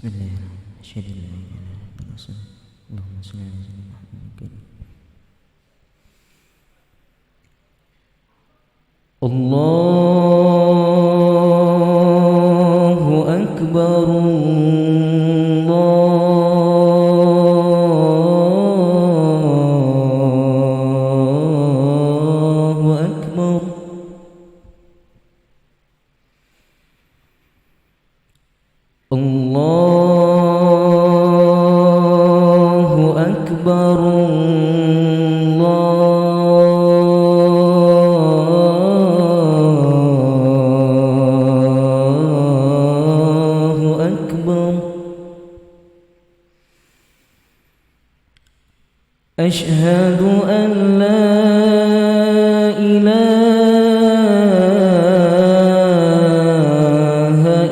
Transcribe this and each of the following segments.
Bismillahirrahmanirrahim. Asyhadu an la ilaha illallah. Allahumma shalli ala sayyidina Muhammadin. Allahu akbar. Allahu akbar. Allahu akbar. Allahu akbar. Asyhadu an la ilaha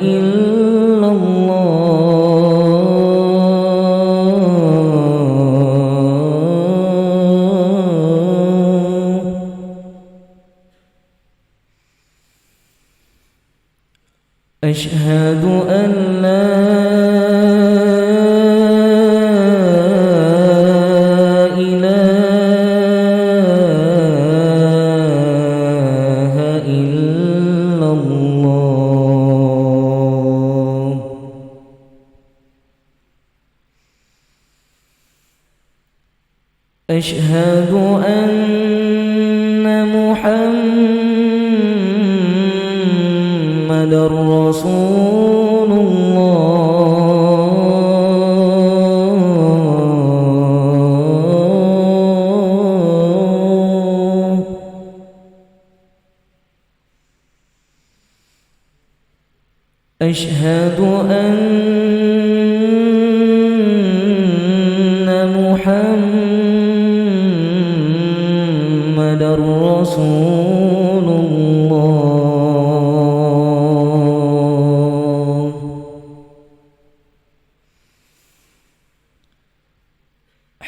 illallah. Asyhadu an la ilaha illallah. Asyhadu anna Muhammadar Rasulullah. Asyhadu anna Muhammadar Rasulullah.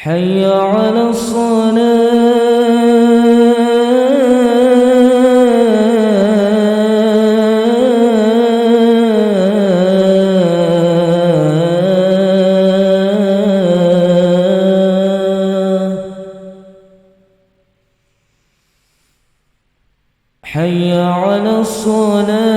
Hayya 'alas salah. Hayya 'alas salah.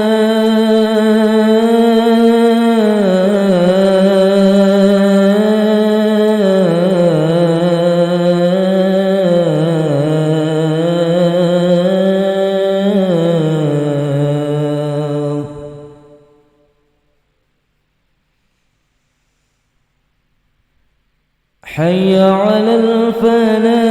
Hayya 'alal falah.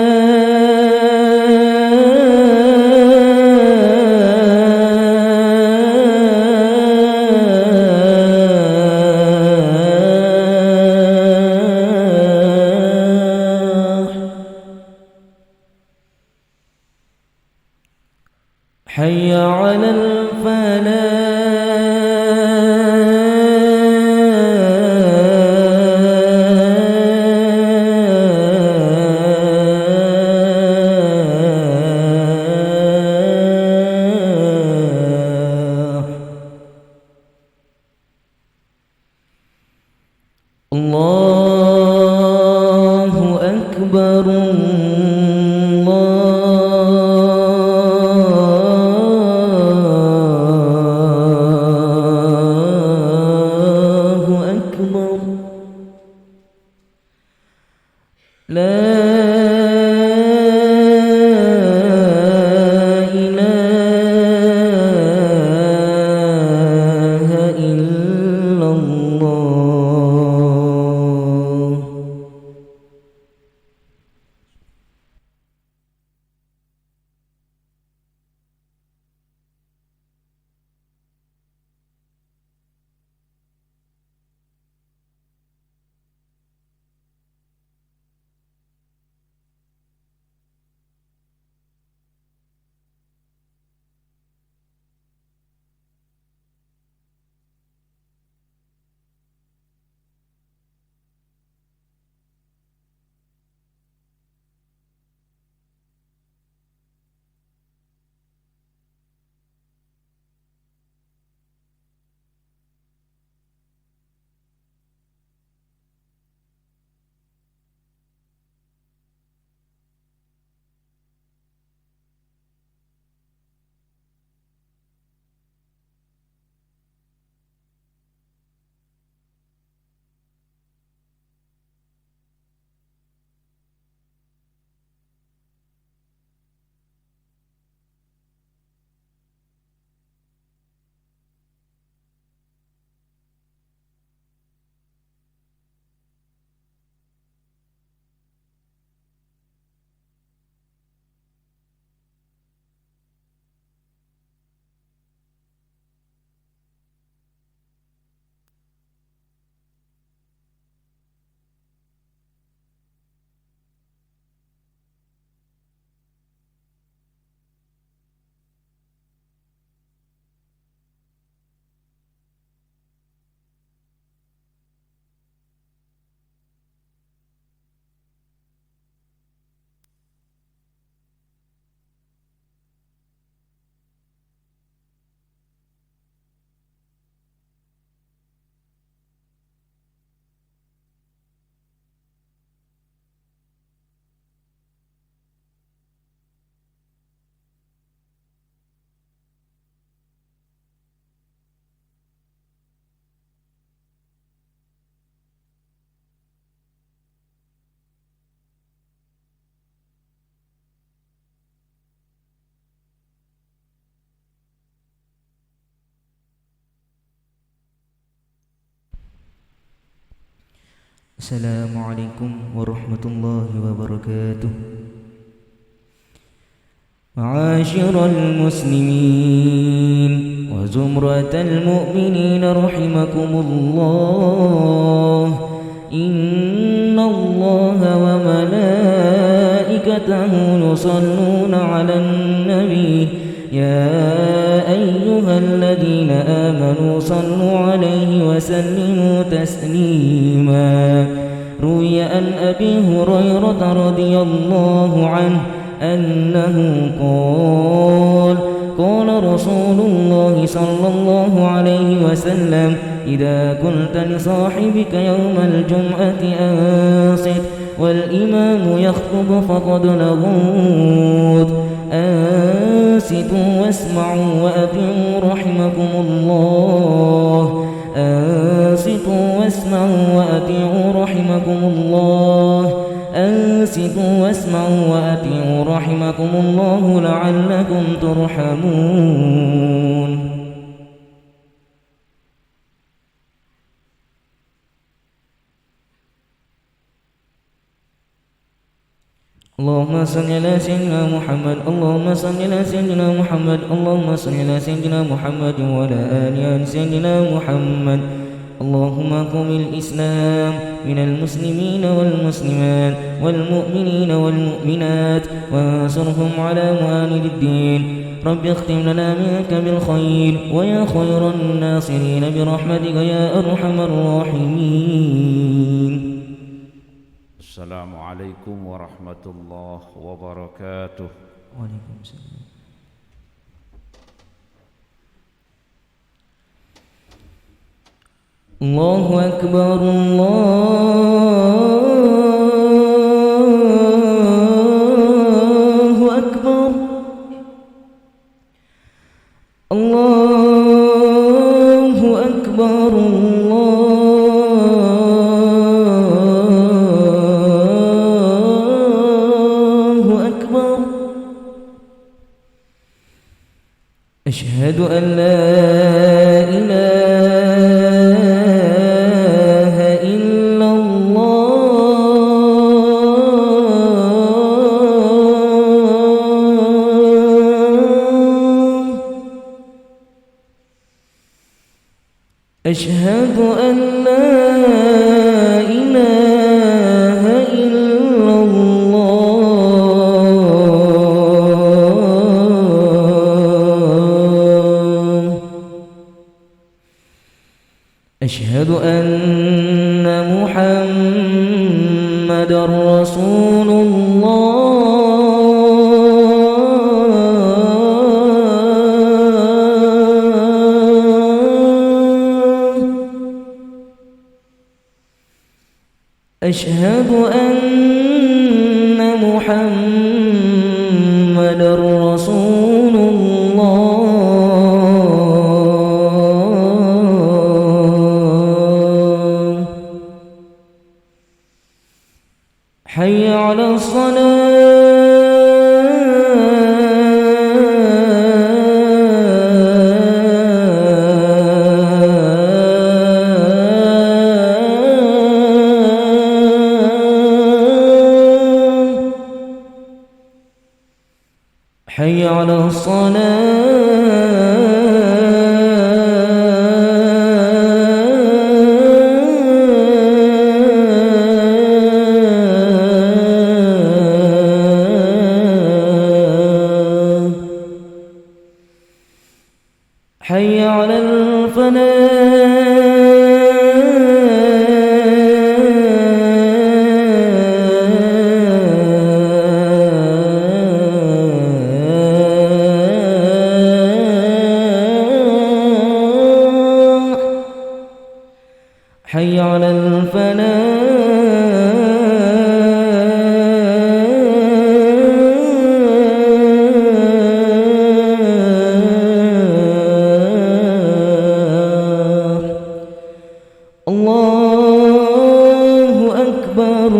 Hayya 'alal falah. Allahu akbar. Assalamualaikum warahmatullahi wabarakatuh. معاشر المسلمين وزمرة المؤمنين رحمكم الله، إن الله وملائكته يصلون على النبي يا أيها الذين آمنوا صلوا عليه وسلموا تسليما. روي عن أبي هريرة رضي الله عنه أنه قال قال رسول الله صلى الله عليه وسلم: إذا قلت لصاحبك يوم الجمعة أنصت والإمام يخطب فقد لغوت، أنصتوا واسمعوا وأطيعوا رحمكم الله، أنصتوا واسمعوا وأطيعوا رحمكم الله، أنصتوا واسمعوا وأطيعوا رحمكم الله لعلكم ترحمون. اللهم صل على سيدنا محمد، اللهم صل على سيدنا محمد، اللهم صل على سيدنا محمد وعلى آل سيدنا محمد. اللهم قم الإسلام من المسلمين والمسلمات والمؤمنين والمؤمنات وانصرهم على معاند الدين. رب اختم لنا منك بالخير ويا خير الناصرين برحمتك يا أرحم الراحمين. السلام عليكم ورحمة الله وبركاته. وعليكم السلام. الله أكبر الله أكبر الله أكبر الله أكبر. أشهد أن لا إله إلا الله، أشهد أن لا إله إلا الله، أشهد أن محمدًا رسول الله، أشهد أن محمدًا رسول الله. حي على الصلاة، حي على الصلاة، حي على الفلاح، حي على الفلاح. الله أكبر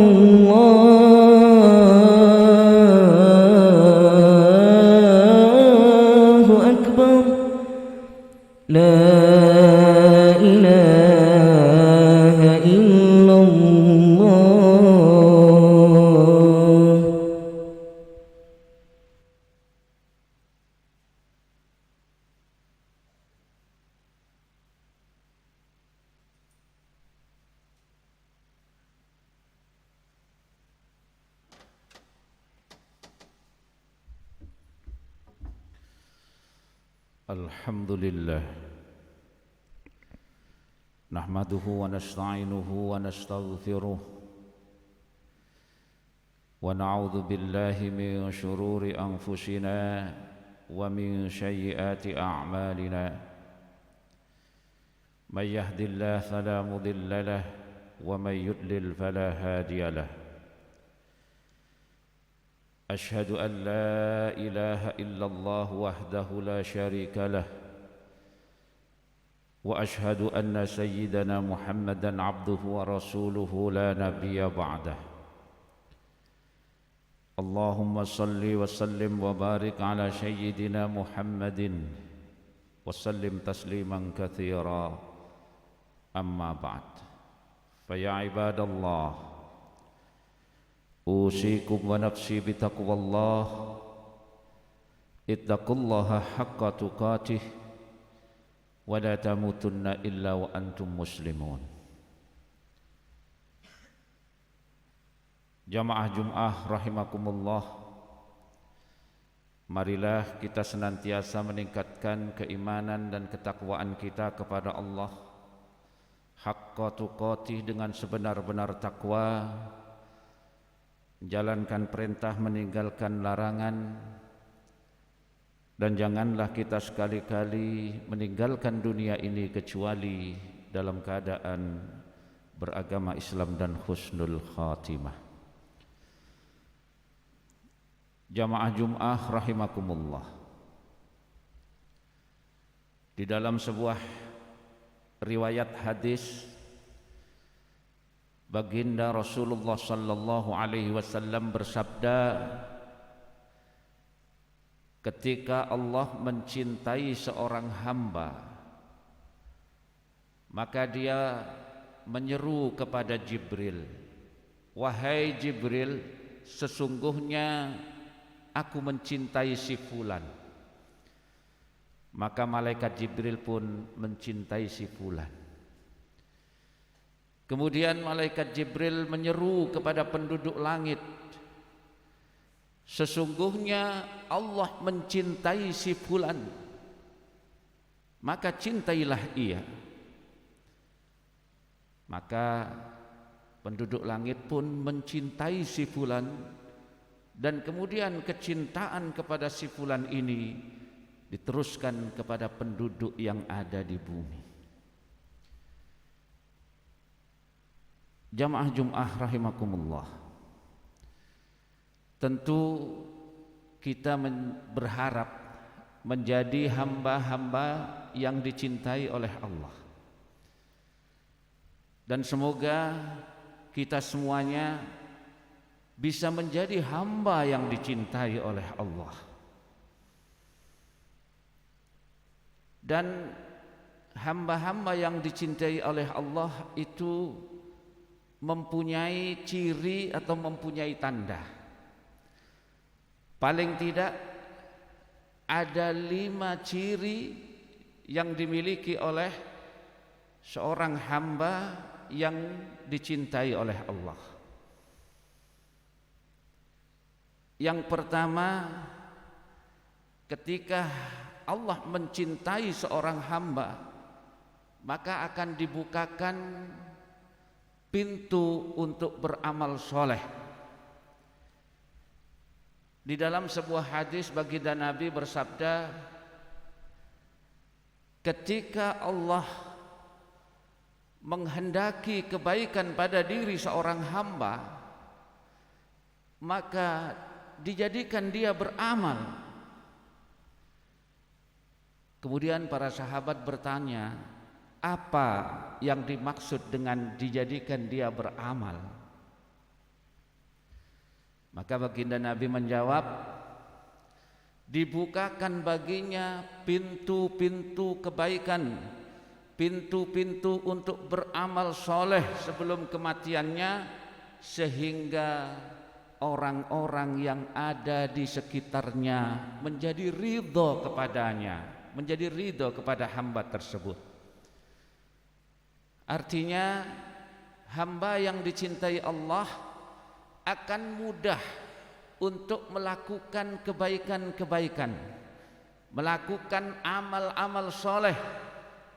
الله أكبر. لا إله إلا الله. Alhamdulillah nahmaduhu wa nasta'inuhu wa nastaghfiruh wa na'udzu billahi min shururi anfusina wa min sayyiati a'malina may yahdihillahu fala mudilla lahu wa may yudlil fala hadiya lahu أشهد أن لا إله إلا الله وحده لا شريك له وأشهد أن سيدنا محمدا عبده ورسوله لا نبي بعده اللهم صل وسلم وبارك على سيدنا محمد وسلم تسليما كثيرا أما بعد فيا عباد الله أوصيكم ونفسي بتقوى الله اتقوا الله حق تقاته ولا تموتن إلا وأنتم مسلمون. Jamaah Jum'ah rahimakumullah, marilah kita senantiasa meningkatkan keimanan dan ketakwaan kita kepada Allah haqqa tuqatih, dengan sebenar-benar takwa, menjalankan perintah, meninggalkan larangan, dan janganlah kita sekali-kali meninggalkan dunia ini kecuali dalam keadaan beragama Islam dan husnul khatimah. Jamaah Jum'ah rahimakumullah, di dalam sebuah riwayat hadis, Baginda Rasulullah sallallahu alaihi wasallam bersabda, ketika Allah mencintai seorang hamba, maka dia menyeru kepada Jibril, wahai Jibril, sesungguhnya aku mencintai si fulan. Maka malaikat Jibril pun mencintai si fulan. Kemudian malaikat Jibril menyeru kepada penduduk langit, sesungguhnya Allah mencintai si fulan, maka cintailah ia. Maka penduduk langit pun mencintai si fulan, dan kemudian kecintaan kepada si fulan ini diteruskan kepada penduduk yang ada di bumi. Jamaah Jum'ah rahimakumullah, tentu kita berharap menjadi hamba-hamba yang dicintai oleh Allah, dan semoga kita semuanya bisa menjadi hamba yang dicintai oleh Allah. Dan hamba-hamba yang dicintai oleh Allah itu mempunyai ciri atau mempunyai tanda. Paling tidak ada 5 ciri yang dimiliki oleh seorang hamba yang dicintai oleh Allah. Yang pertama, ketika Allah mencintai seorang hamba, maka akan dibukakan pintu untuk beramal soleh. Di dalam sebuah hadis baginda Nabi bersabda, ketika Allah menghendaki kebaikan pada diri seorang hamba, maka dijadikan dia beramal. Kemudian para sahabat bertanya, apa yang dimaksud dengan dijadikan dia beramal? Maka baginda Nabi menjawab, dibukakan baginya pintu-pintu kebaikan, pintu-pintu untuk beramal soleh sebelum kematiannya, sehingga orang-orang yang ada di sekitarnya menjadi ridho kepadanya, menjadi ridho kepada hamba tersebut. Artinya hamba yang dicintai Allah akan mudah untuk melakukan kebaikan-kebaikan, melakukan amal-amal soleh,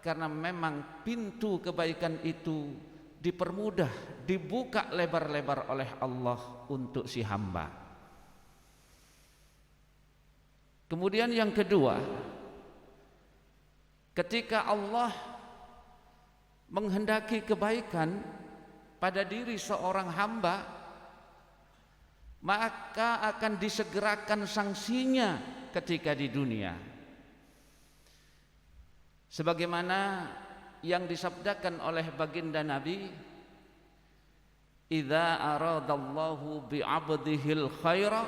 karena memang pintu kebaikan itu dipermudah, dibuka lebar-lebar oleh Allah untuk si hamba. Kemudian yang kedua, ketika Allah menghendaki kebaikan pada diri seorang hamba, maka akan disegerakan sanksinya ketika di dunia, sebagaimana yang disabdakan oleh baginda Nabi, idza aradallahu bi'abdihil khaira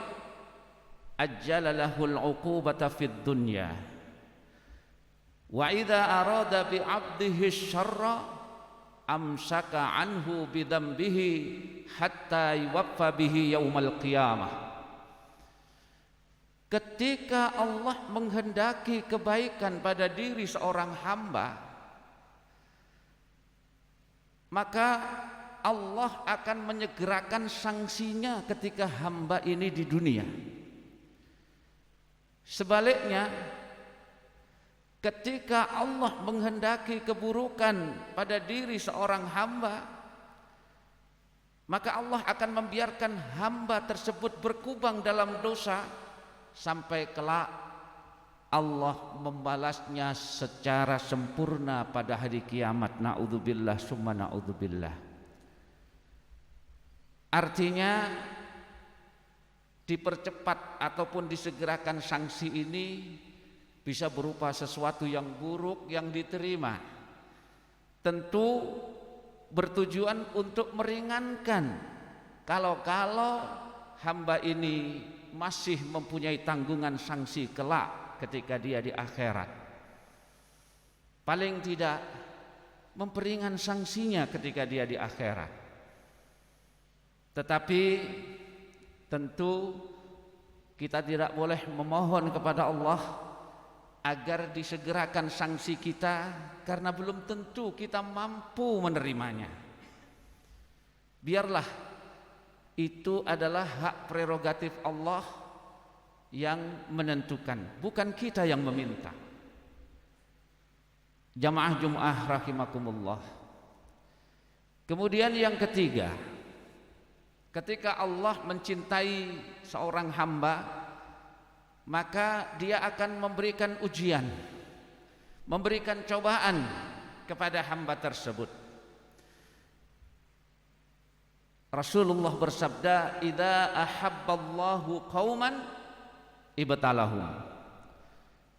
ajjala lahul 'uqubata fid dunya wa idza arada bi'abdihi syarra amsaka anhu bidambihi hatta yuwaffa bihi yaumal qiyamah. Ketika Allah menghendaki kebaikan pada diri seorang hamba, maka Allah akan menyegerakan sanksinya ketika hamba ini di dunia. Sebaliknya, ketika Allah menghendaki keburukan pada diri seorang hamba, maka Allah akan membiarkan hamba tersebut berkubang dalam dosa sampai kelak Allah membalasnya secara sempurna pada hari kiamat. Na'udzubillah summa na'udzubillah. Artinya dipercepat ataupun disegerakan sanksi ini bisa berupa sesuatu yang buruk yang diterima, tentu bertujuan untuk meringankan kalau hamba ini masih mempunyai tanggungan sanksi kelak ketika dia di akhirat. Paling tidak memperingan sanksinya ketika dia di akhirat. Tetapi tentu kita tidak boleh memohon kepada Allah agar disegerakan sanksi kita, karena belum tentu kita mampu menerimanya. Biarlah itu adalah hak prerogatif Allah yang menentukan, bukan kita yang meminta. Jamaah Jum'ah rahimakumullah. Kemudian yang ketiga, ketika Allah mencintai seorang hamba, maka dia akan memberikan ujian, memberikan cobaan kepada hamba tersebut. Rasulullah bersabda, idza ahabballahu qauman ibtalahum.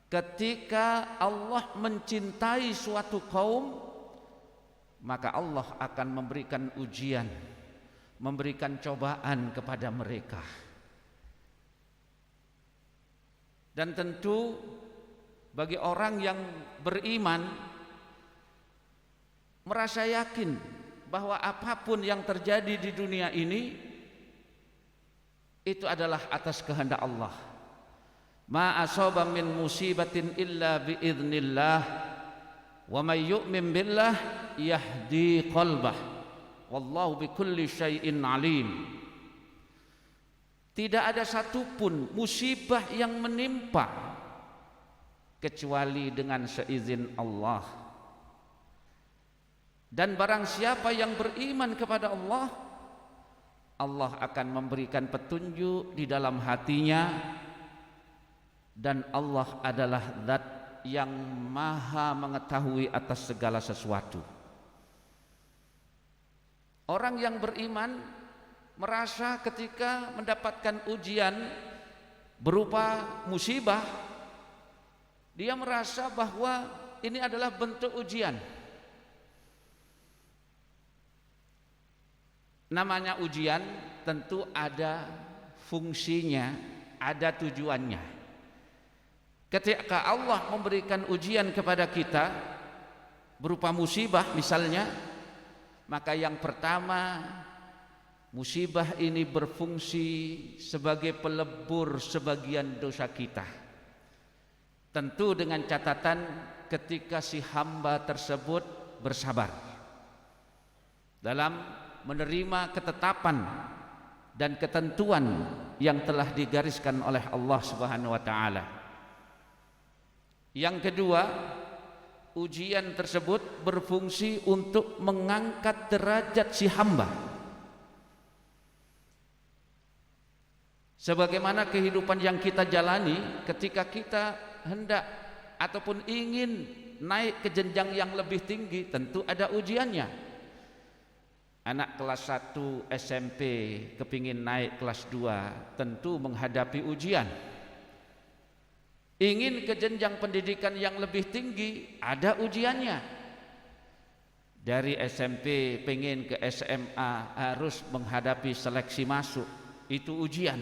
Ketika Allah mencintai suatu kaum, maka Allah akan memberikan ujian, memberikan cobaan kepada mereka. Dan tentu bagi orang yang beriman merasa yakin bahwa apapun yang terjadi di dunia ini itu adalah atas kehendak Allah. Ma asaba min musibatin illa bi idznillah wa may yu'min billah yahdi qalbah wallahu bikulli syai'in alim. Tidak ada satupun musibah yang menimpa kecuali dengan seizin Allah. Dan barang siapa yang beriman kepada Allah, Allah akan memberikan petunjuk di dalam hatinya, dan Allah adalah zat yang maha mengetahui atas segala sesuatu. Orang yang beriman merasa ketika mendapatkan ujian berupa musibah, dia merasa bahwa ini adalah bentuk ujian. Namanya ujian tentu ada fungsinya, ada tujuannya. Ketika Allah memberikan ujian kepada kita berupa musibah misalnya, maka yang pertama, musibah ini berfungsi sebagai pelebur sebagian dosa kita. Tentu dengan catatan ketika si hamba tersebut bersabar dalam menerima ketetapan dan ketentuan yang telah digariskan oleh Allah Subhanahu wa taala. Yang kedua, ujian tersebut berfungsi untuk mengangkat derajat si hamba. Sebagaimana kehidupan yang kita jalani, ketika kita hendak ataupun ingin naik ke jenjang yang lebih tinggi, tentu ada ujiannya. Anak kelas 1 SMP kepingin naik kelas 2, tentu menghadapi ujian. Ingin ke jenjang pendidikan yang lebih tinggi, ada ujiannya. Dari SMP pengen ke SMA harus menghadapi seleksi masuk, itu ujian.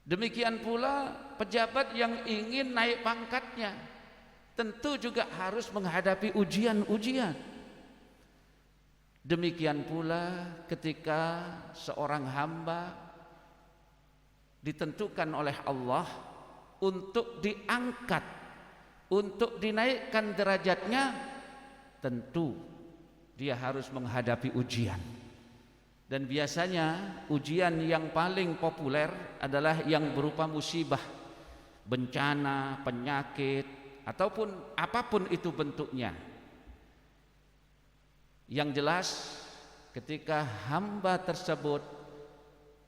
Demikian pula pejabat yang ingin naik pangkatnya, tentu juga harus menghadapi ujian-ujian. Demikian pula ketika seorang hamba ditentukan oleh Allah untuk diangkat, untuk dinaikkan derajatnya, tentu dia harus menghadapi ujian. Dan biasanya ujian yang paling populer adalah yang berupa musibah, bencana, penyakit, ataupun apapun itu bentuknya. Yang jelas ketika hamba tersebut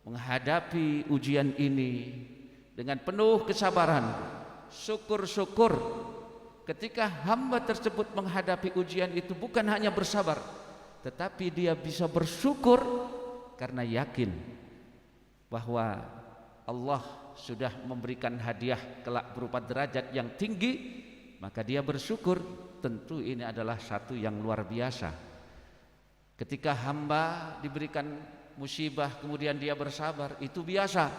menghadapi ujian ini dengan penuh kesabaran, syukur-syukur ketika hamba tersebut menghadapi ujian itu bukan hanya bersabar, tetapi dia bisa bersyukur karena yakin bahwa Allah sudah memberikan hadiah kelak berupa derajat yang tinggi, maka dia bersyukur. Tentu ini adalah satu yang luar biasa. Ketika hamba diberikan musibah kemudian dia bersabar, itu biasa.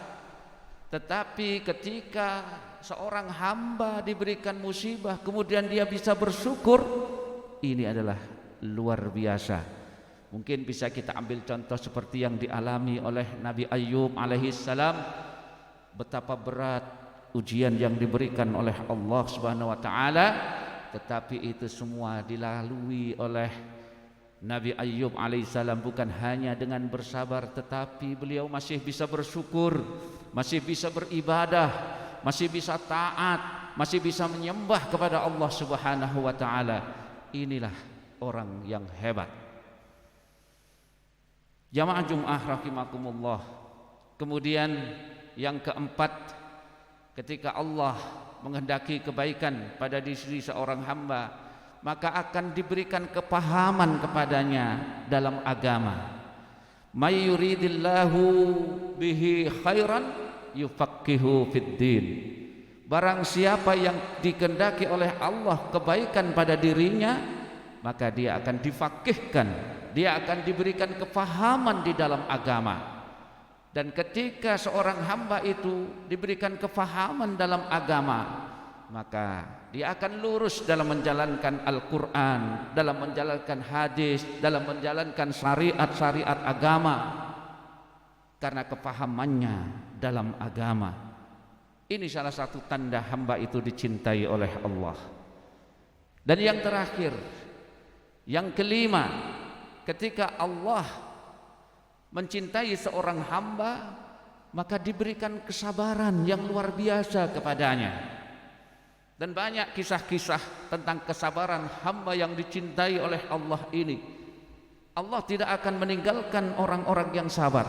Tetapi ketika seorang hamba diberikan musibah kemudian dia bisa bersyukur, ini adalah luar biasa. Mungkin bisa kita ambil contoh seperti yang dialami oleh Nabi Ayyub alaihissalam, betapa berat ujian yang diberikan oleh Allah Subhanahu wa taala, tetapi itu semua dilalui oleh Nabi Ayyub alaihissalam bukan hanya dengan bersabar, tetapi beliau masih bisa bersyukur, masih bisa beribadah, masih bisa taat, masih bisa menyembah kepada Allah Subhanahu wa taala. Inilah orang yang hebat. Jamaah Jum'ah rahimakumullah. Kemudian yang keempat, ketika Allah menghendaki kebaikan pada diri seorang hamba, maka akan diberikan kepahaman kepadanya dalam agama. May yuridillahu bihi khairan yufaqihu fiddin. Barang siapa yang dikehendaki oleh Allah kebaikan pada dirinya, maka dia akan difaqihkan, dia akan diberikan kepahaman di dalam agama. Dan ketika seorang hamba itu diberikan kepahaman dalam agama, maka dia akan lurus dalam menjalankan Al-Quran, dalam menjalankan hadis, dalam menjalankan syariat-syariat agama, karena kepahamannya dalam agama. Ini salah satu tanda hamba itu dicintai oleh Allah. Dan yang terakhir, yang kelima, ketika Allah mencintai seorang hamba, maka diberikan kesabaran yang luar biasa kepadanya. Dan banyak kisah-kisah tentang kesabaran hamba yang dicintai oleh Allah ini. Allah tidak akan meninggalkan orang-orang yang sabar.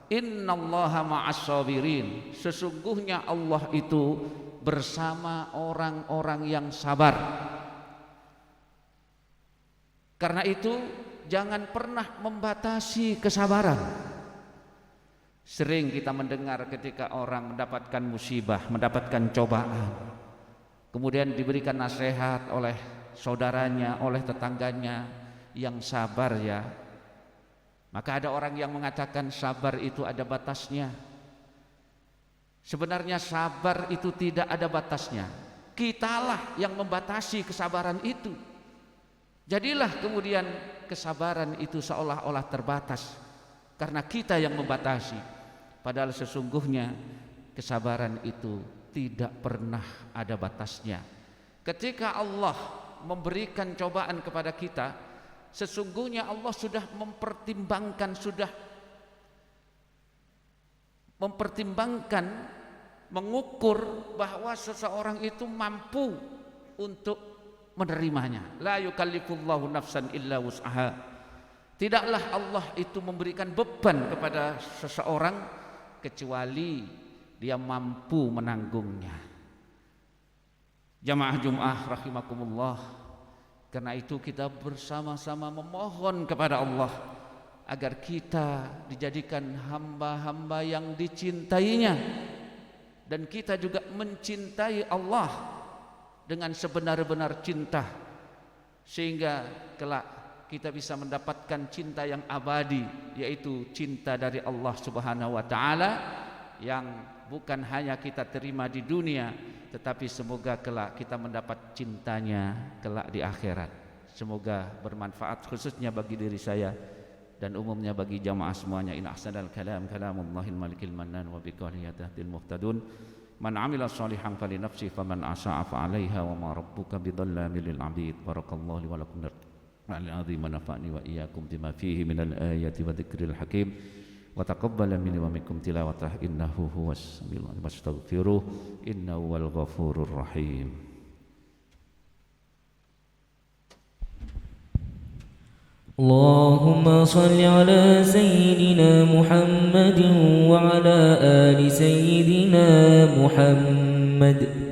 Innallaha ma'as-sabirin. Sesungguhnya Allah itu bersama orang-orang yang sabar. Karena itu jangan pernah membatasi kesabaran. Sering kita mendengar ketika orang mendapatkan musibah, mendapatkan cobaan, kemudian diberikan nasihat oleh saudaranya, oleh tetangganya, yang sabar ya. Maka ada orang yang mengatakan sabar itu ada batasnya. Sebenarnya sabar itu tidak ada batasnya. Kitalah yang membatasi kesabaran itu. Jadilah kemudian kesabaran itu seolah-olah terbatas karena kita yang membatasi. Padahal sesungguhnya kesabaran itu tidak pernah ada batasnya. Ketika Allah memberikan cobaan kepada kita, sesungguhnya Allah sudah mempertimbangkan mengukur bahwa seseorang itu mampu untuk menerimanya. La yukallifullahu nafsan illa wus'aha. Tidaklah Allah itu memberikan beban kepada seseorang kecuali dia mampu menanggungnya. Jamaah Jum'ah rahimakumullah, karena itu kita bersama-sama memohon kepada Allah agar kita dijadikan hamba-hamba yang dicintainya, dan kita juga mencintai Allah dengan sebenar-benar cinta, sehingga kelak kita bisa mendapatkan cinta yang abadi, yaitu cinta dari Allah Subhanahu wa taala, yang bukan hanya kita terima di dunia, tetapi semoga kelak kita mendapat cintanya kelak di akhirat. Semoga bermanfaat khususnya bagi diri saya dan umumnya bagi jamaah semuanya. In ahsanal kalam kalamullahil malikil mannan wa biqalihi yahdil muhtadun. Man amila shalihan fali nafsi faman asa'a fa 'alaiha wa ma rabbuka bidhallamin lil 'abid. Barakallahu li wa lakum al-'azim wa nafa'ni wa iyyakum bima fihi minal ayati wa dzikril hakim. Wa taqabbala minni wa minkum tilawatah innahu huwas samiul 'alim. Wastaghfiruh innahu wal ghafurur rahim. اللهم صل على سيدنا محمد وعلى آل سيدنا محمد.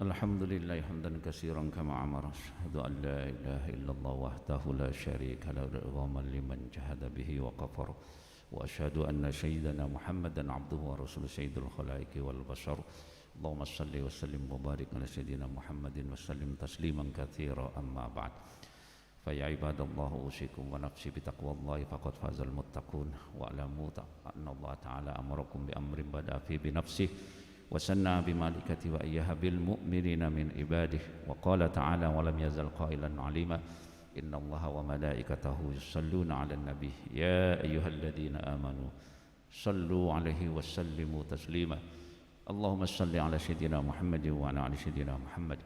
Alhamdulillah hamdan katsiran kama amara. Asyhadu an la ilaha illallah wahdahu la syarika lahu idghaman liman jahada bihi wa kafar. Wa asyhadu anna sayyidana Muhammadan abduhu wa rasuluhu sayyidul khalaiqi wal bashar. Allahumma shalli wa sallim wa barik ala sayyidina Muhammadin wa sallim tasliman katsira, amma ba'd. Fa ya ibadallah usikum wa nafsi bi taqwallahi faqad fazal muttaqun wa alamu anna Allah ta'ala amarakum bi amrin bada fi bi nafsihi وسنى بملائكته وإياها بالمؤمنين من عباده وقال تعالى ولم يزل قائلا عليما إن الله وملائكته يصلون على النبي يا أيها الذين آمنوا صلوا عليه وسلموا تسليما اللهم صل على سيدنا محمد وعلى آل سيدنا محمد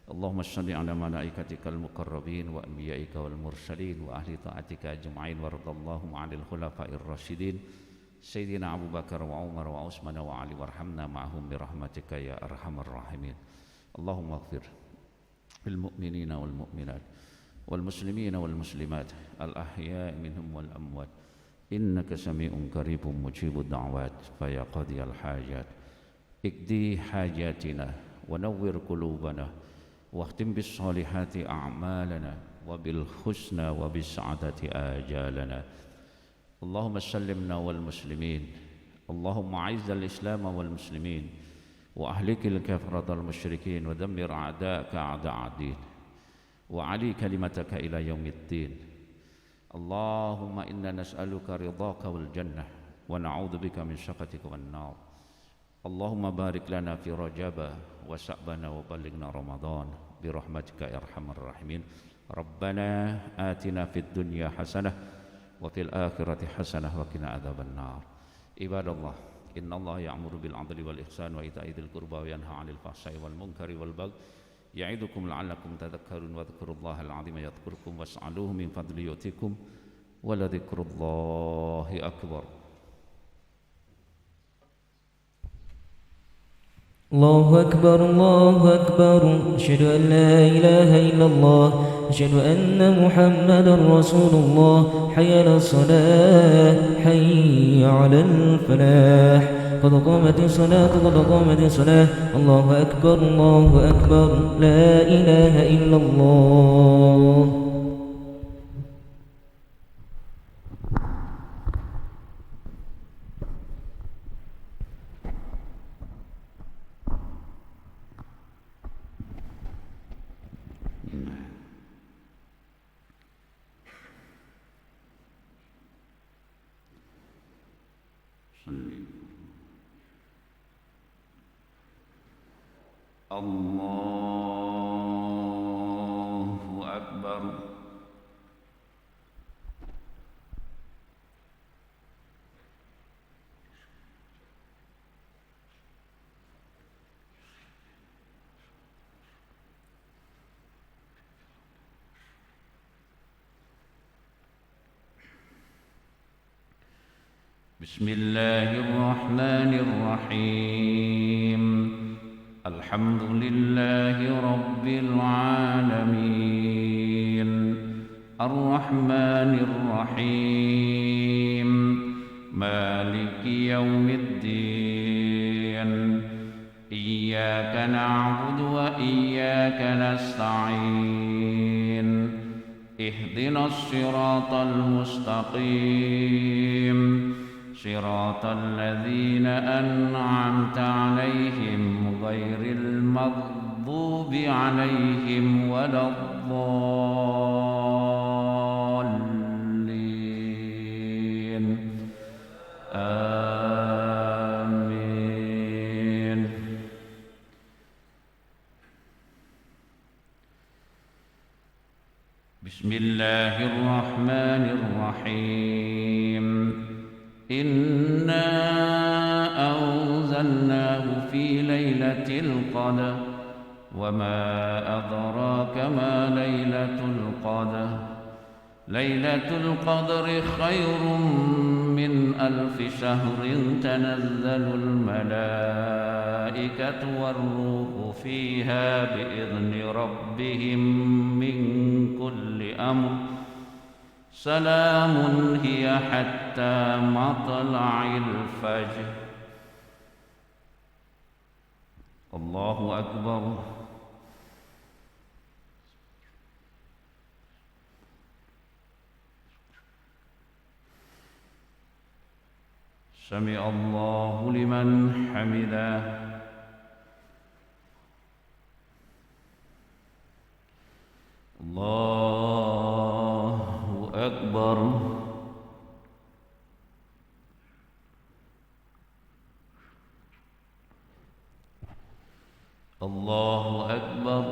اللهم صل على ملائكتك المقربين وأنبيائك والمرسلين وأهل طاعتك أجمعين وارض اللهم عن الخلفاء الراشدين سيدنا أبو بكر وعمر وعثمان وعلي وارحمنا معهم برحمتك يا أرحم الراحمين اللهم اغفر للمؤمنين والمؤمنات والمسلمين والمسلمات الأحياء منهم والأموات إنك سميع قريب مجيب الدعوات فيا قاضي الحاجات اقضي حاجاتنا ونور قلوبنا واختم بالصالحات أعمالنا وبالحسنى وبالسعادة آجالنا اللهم سلمنا والمسلمين اللهم أعز الإسلام والمسلمين وأهلك الكفرة المشركين ودمر أعداءك أعداء الدين وعلي كلمتك إلى يوم الدين اللهم إنا نسألك رضاك والجنة ونعوذ بك من سخطك والنار اللهم بارك لنا في رجب وشعبان وبلغنا رمضان برحمتك يا أرحم الراحمين ربنا آتنا في الدنيا حسنة وفي الآخرة حسنة وقنا عذاب النار عباد الله إن الله يأمر بالعدل والإحسان وإيتاء ذي القربى وينهى عن الفحشاء والمنكر والبغي يعظكم لعلكم تذكرون واذكروا الله العظيم يذكركم واسألوه من فضله يؤتكم ولذكر الله أكبر. الله أكبر الله أكبر أشهد أن لا إله إلا الله أشهد أن محمدا رسول الله حي على الصلاة حي على الفلاح قد قامت الصلاة قد قامت الصلاة الله أكبر لا إله إلا الله. Allahu Akbar. بسم الله الرحمن الرحيم الحمد لله رب العالمين الرحمن الرحيم مالك يوم الدين إياك نعبد وإياك نستعين اهدنا الصراط المستقيم صراط الذين أنعمت عليهم غير المغضوب عليهم ولا الضالين آمين. بسم الله الرحمن الرحيم إنا أنزلناه في ليلة القدر وما أدراك ما ليلة القدر ليلة القدر خير من 1000 شهر تنزل الملائكة والروح فيها بإذن ربهم من كل أمر سلام هي حتى مطلع الفجر. الله أكبر. سمع الله لمن حمده. الله أكبر. الله أكبر.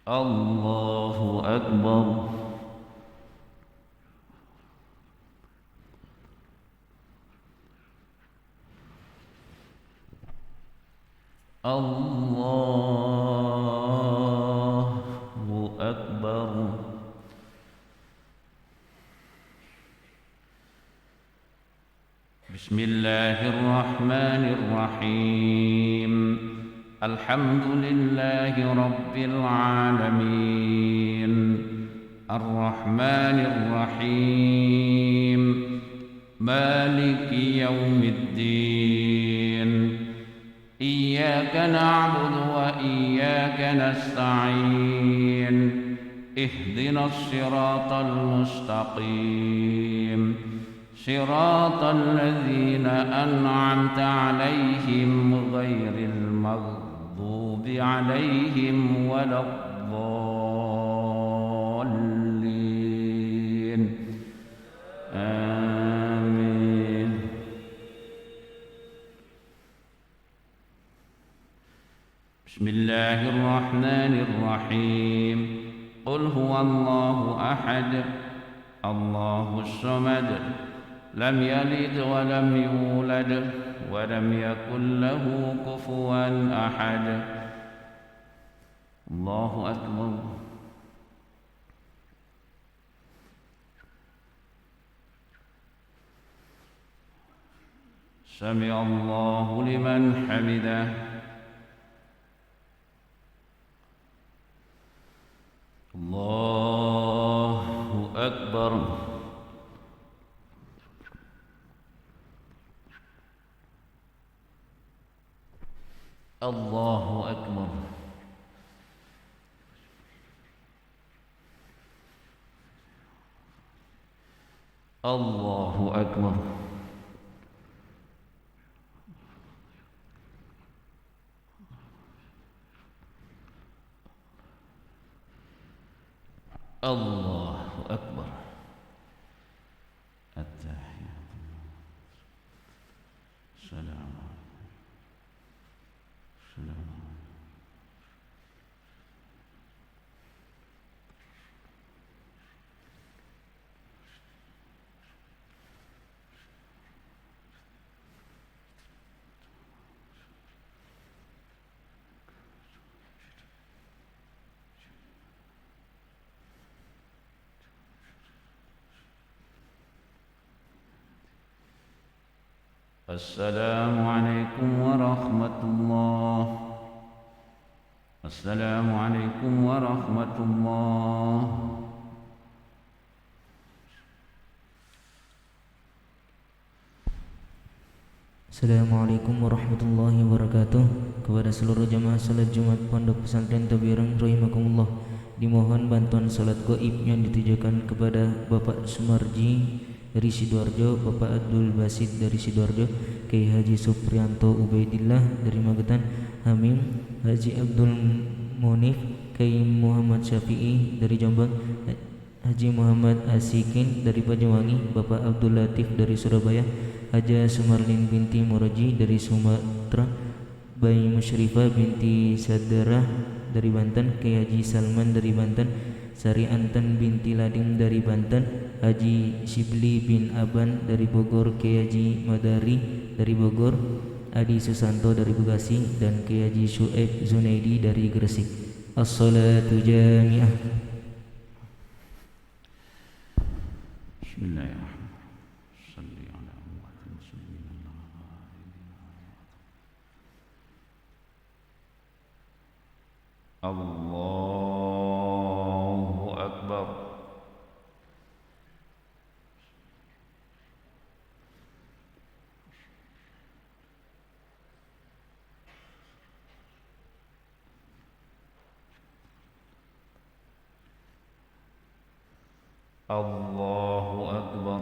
الله أكبر. الله أكبر. بسم الله الرحمن الرحيم الحمد لله رب العالمين الرحمن الرحيم مالك يوم الدين إياك نعبد وإياك نستعين اهدنا الصراط المستقيم صراط الذين أنعمت عليهم غير المغضوب عليهم ولا الضالين آمين. بسم الله الرحمن الرحيم قل هو الله أحد الله الصمد لم يلد ولم يولد ولم يكن له كفوا أحد. الله أكبر. سمع الله لمن حمده. الله أكبر. الله أكبر. الله أكبر. الله أكبر. التحيات السلام السلام. السلام عليكم ورحمة الله. السلام عليكم ورحمة الله. Assalamualaikum warahmatullahi wabarakatuh. Kepada seluruh jamaah salat Jumat Pondok Pesantren Tabirang rahimakumullah, dimohon bantuan salat gaib yang ditujukan kepada Bapak Sumarji dari Sidoarjo, Bapak Abdul Basid dari Sidoarjo, Kiai Haji Supriyanto Ubaidillah dari Magetan, Hamim Haji Abdul Munif, Kiai Muhammad Syafi'i dari Jombang, Haji Muhammad Asikin dari Banyuwangi, Bapak Abdul Latif dari Surabaya, Haja Sumarlin binti Muraji dari Sumatera, Bayi Musyrifah binti Sadarah dari Banten, Kiai Haji Salman dari Banten, Sari Anten binti Ladim dari Banten, Haji Shibli bin Aban dari Bogor, Kiai Haji Madari dari Bogor, Adi Susanto dari Bekasi, dan Kiai Haji Syuaib Zunaidi dari Gresik. As-salatu jami'ah. Bismillahirrahmanirrahim. Allahu Akbar. Allahu Akbar.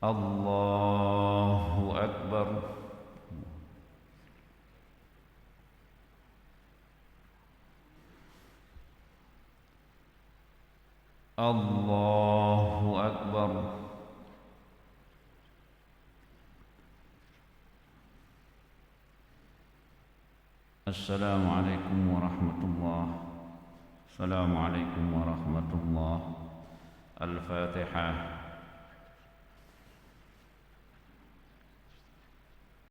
Allahu Akbar. Allahu Akbar. Assalamualaikum warahmatullahi. Assalamualaikum warahmatullahi. Al-Fatihah.